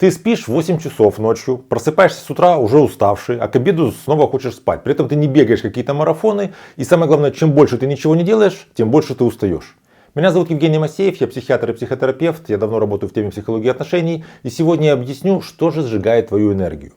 Ты спишь 8 часов ночью, просыпаешься с утра уже уставший, а к обеду снова хочешь спать. При этом ты не бегаешь какие-то марафоны. И самое главное, чем больше ты ничего не делаешь, тем больше ты устаешь. Меня зовут Евгений Масеев, я психиатр и психотерапевт. Я давно работаю в теме психологии отношений. И сегодня я объясню, что же сжигает твою энергию.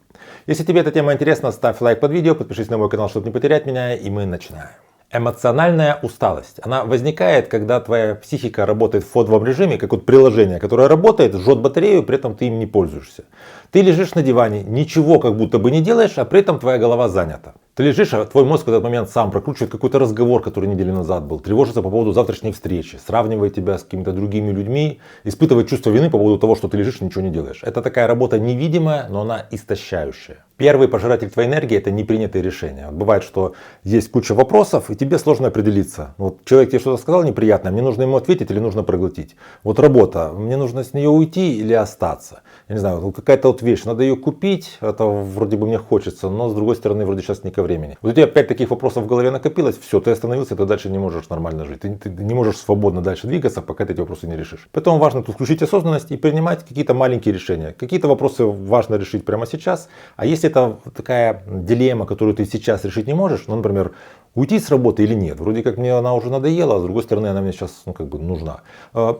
Если тебе эта тема интересна, ставь лайк под видео, подпишись на мой канал, чтобы не потерять меня. И мы начинаем. Эмоциональная усталость. Она возникает, когда твоя психика работает в фоновом режиме, как вот приложение, которое работает, жжет батарею, при этом ты им не пользуешься. Ты лежишь на диване, ничего как будто бы не делаешь, а при этом твоя голова занята. Ты лежишь, а твой мозг в этот момент сам прокручивает какой-то разговор, который неделю назад был, тревожится по поводу завтрашней встречи, сравнивает тебя с какими-то другими людьми, испытывает чувство вины по поводу того, что ты лежишь и ничего не делаешь. Это такая работа невидимая, но она истощающая. Первый пожиратель твоей энергии — это непринятые решения. Бывает, что есть куча вопросов, и тебе сложно определиться. Вот человек тебе что-то сказал неприятное, мне нужно ему ответить или нужно проглотить. Вот работа, мне нужно с нее уйти или остаться. Я не знаю, какая-то вот вещь, надо ее купить, это вроде бы мне хочется, но с другой стороны вроде сейчас не ко времени. Вот у тебя 5 таких вопросов в голове накопилось, все, ты остановился, ты дальше не можешь нормально жить. Ты не можешь свободно дальше двигаться, пока ты эти вопросы не решишь. Поэтому важно тут включить осознанность и принимать какие-то маленькие решения. Какие-то вопросы важно решить прямо сейчас, а если это такая дилемма, которую ты сейчас решить не можешь, ну, например, уйти с работы или нет. Вроде как мне она уже надоела, а с другой стороны она мне сейчас нужна.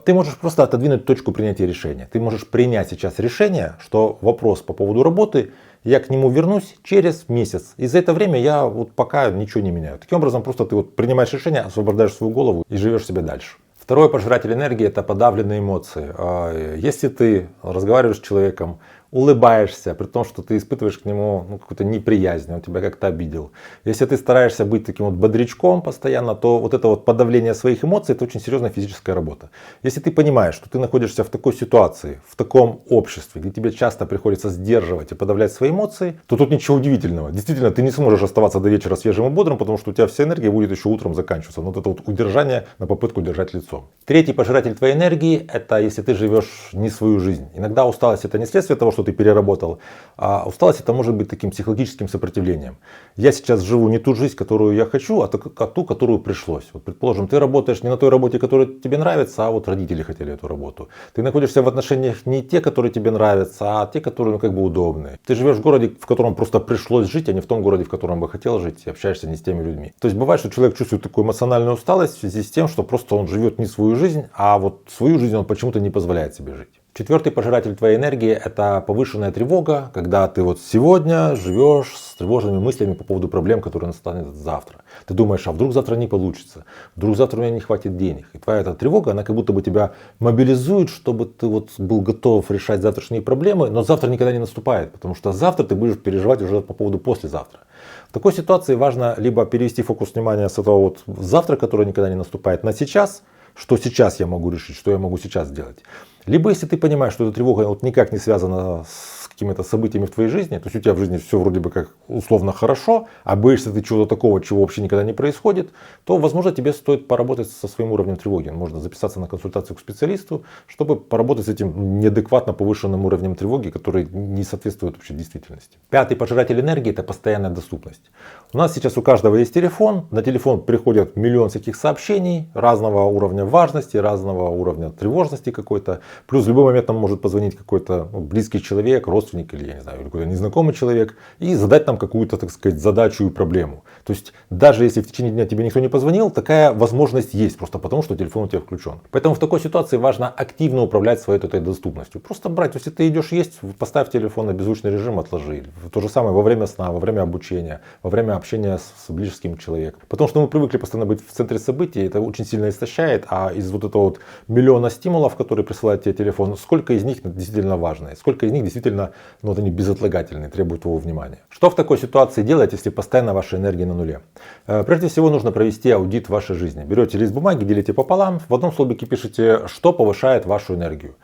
Ты можешь просто отодвинуть точку принятия решения. Ты можешь принять сейчас решение, что вопрос по поводу работы, я к нему вернусь через месяц. И за это время я вот пока ничего не меняю. Таким образом просто ты вот принимаешь решение, освобождаешь свою голову и живешь себе дальше. Второй пожиратель энергии — это подавленные эмоции. Если ты разговариваешь с человеком, улыбаешься, при том, что ты испытываешь к нему какую-то неприязнь, он тебя как-то обидел. Если ты стараешься быть таким вот бодрячком постоянно, то вот это вот подавление своих эмоций — это очень серьезная физическая работа. Если ты понимаешь, что ты находишься в такой ситуации, в таком обществе, где тебе часто приходится сдерживать и подавлять свои эмоции, то тут ничего удивительного. Действительно, ты не сможешь оставаться до вечера свежим и бодрым, потому что у тебя вся энергия будет еще утром заканчиваться. Вот это вот удержание на попытку держать лицо. Третий пожиратель твоей энергии — это если ты живешь не свою жизнь. Иногда усталость — это не следствие того, что ты переработал, а усталость — это может быть таким психологическим сопротивлением. Я сейчас живу не ту жизнь, которую я хочу, а ту, которую пришлось. Вот, предположим, ты работаешь не на той работе, которая тебе нравится, а вот родители хотели эту работу. Ты находишься в отношениях не те, которые тебе нравятся, а те, которые удобные. Ты живешь в городе, в котором просто пришлось жить, а не в том городе, в котором бы хотел жить, и общаешься не с теми людьми. То есть бывает, что человек чувствует такую эмоциональную усталость в связи с тем, что просто он живет не свою жизнь, а вот свою жизнь он почему-то не позволяет себе жить. Четвертый пожиратель твоей энергии — это повышенная тревога, когда ты вот сегодня живешь с тревожными мыслями по поводу проблем, которые настанут завтра. Ты думаешь, а вдруг завтра не получится, вдруг завтра у меня не хватит денег. И твоя эта тревога, она как будто бы тебя мобилизует, чтобы ты вот был готов решать завтрашние проблемы, но завтра никогда не наступает, потому что завтра ты будешь переживать уже по поводу послезавтра. В такой ситуации важно либо перевести фокус внимания с этого вот завтра, который никогда не наступает, на сейчас, что сейчас я могу решить, что я могу сейчас сделать. Либо если ты понимаешь, что эта тревога вот никак не связана с какими-то событиями в твоей жизни, то есть у тебя в жизни все вроде бы как условно хорошо, а боишься ты чего-то такого, чего вообще никогда не происходит, то, возможно, тебе стоит поработать со своим уровнем тревоги. Можно записаться на консультацию к специалисту, чтобы поработать с этим неадекватно повышенным уровнем тревоги, который не соответствует вообще действительности. Пятый пожиратель энергии — это постоянная доступность. У нас сейчас у каждого есть телефон, на телефон приходят миллион всяких сообщений разного уровня важности, разного уровня тревожности какой-то. Плюс в любой момент нам может позвонить какой-то близкий человек, родственник или, я не знаю, какой-то незнакомый человек и задать нам какую-то, так сказать, задачу и проблему. То есть даже если в течение дня тебе никто не позвонил, такая возможность есть, просто потому что телефон у тебя включен. Поэтому в такой ситуации важно активно управлять своей этой доступностью. Просто брать, если ты идешь есть, поставь телефон на беззвучный режим, отложи. То же самое во время сна, во время обучения, во время общения с близким человеком. Потому что мы привыкли постоянно быть в центре событий, это очень сильно истощает, а из вот этого вот миллиона стимулов, которые присылает тебе телефон, сколько из них действительно важные, сколько из них действительно они безотлагательные, требуют твоего внимания. Что в такой ситуации делать, если постоянно ваша энергия на нуле? Прежде всего нужно провести аудит вашей жизни. Берете лист бумаги, делите пополам, в одном столбике пишите, что повышает вашу энергию.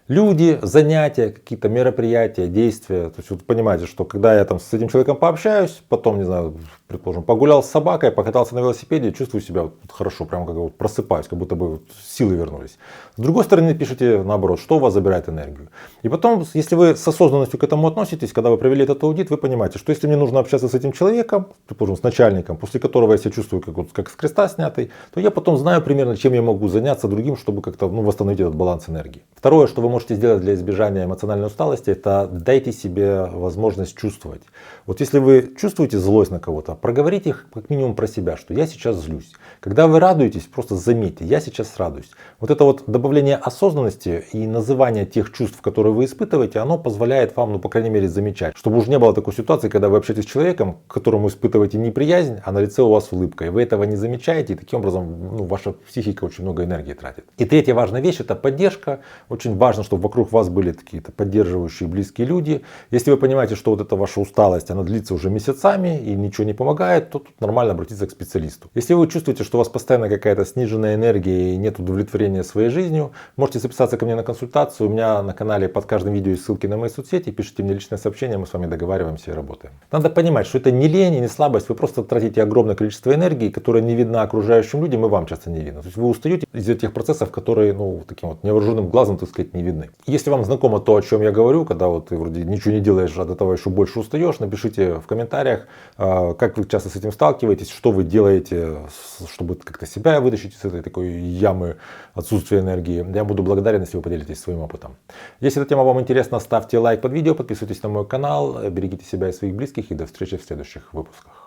Люди, занятия, какие-то мероприятия, действия. То есть вы понимаете, что когда я там с этим человеком пообщаюсь, потом, не знаю, предположим, погулял с собакой, покатался на велосипеде, чувствую себя вот хорошо, прям как вот просыпаюсь, как будто бы вот силы вернулись. С другой стороны, пишите наоборот, что у вас забирает энергию. И потом, если вы с осознанностью к этому относитесь, когда вы провели этот аудит, вы понимаете, что если мне нужно общаться с этим человеком, предположим, с начальником, после которого я себя чувствую как с креста снятый, то я потом знаю примерно, чем я могу заняться другим, чтобы как-то восстановить этот баланс энергии. Второе, что вы можете сделать для избежания эмоциональной усталости, это дайте себе возможность чувствовать. Вот если вы чувствуете злость на кого-то, проговорите их как минимум про себя, что я сейчас злюсь. Когда вы радуетесь, просто заметьте, я сейчас радуюсь. Вот это вот добавление осознанности и называние тех чувств, которые вы испытываете, оно позволяет вам, по крайней мере, замечать. Чтобы уже не было такой ситуации, когда вы общаетесь с человеком, к которому испытываете неприязнь, а на лице у вас улыбка. И вы этого не замечаете, и таким образом ваша психика очень много энергии тратит. И третья важная вещь — это поддержка. Очень важно, чтобы вокруг вас были какие-то поддерживающие, близкие люди. Если вы понимаете, что вот эта ваша усталость, она длится уже месяцами и ничего не помогает, то тут нормально обратиться к специалисту. Если вы чувствуете, что у вас постоянно какая-то сниженная энергия и нет удовлетворения своей жизнью, можете записаться ко мне на консультацию. У меня на канале под каждым видео есть ссылки на мои соцсети. Пишите мне личное сообщение, мы с вами договариваемся и работаем. Надо понимать, что это не лень и не слабость. Вы просто тратите огромное количество энергии, которая не видна окружающим людям, и вам часто не видно. То есть вы устаете из этих процессов, которые таким вот невооруженным глазом, так сказать, не видны. Если вам знакомо то, о чем я говорю, когда вот ты вроде ничего не делаешь, от этого еще больше устаешь, напишите в комментариях, как вы часто с этим сталкиваетесь, что вы делаете, чтобы как-то себя вытащить из этой такой ямы отсутствия энергии. Я буду благодарен, если вы поделитесь своим опытом. Если эта тема вам интересна, ставьте лайк под видео, подписывайтесь на мой канал, берегите себя и своих близких, и до встречи в следующих выпусках.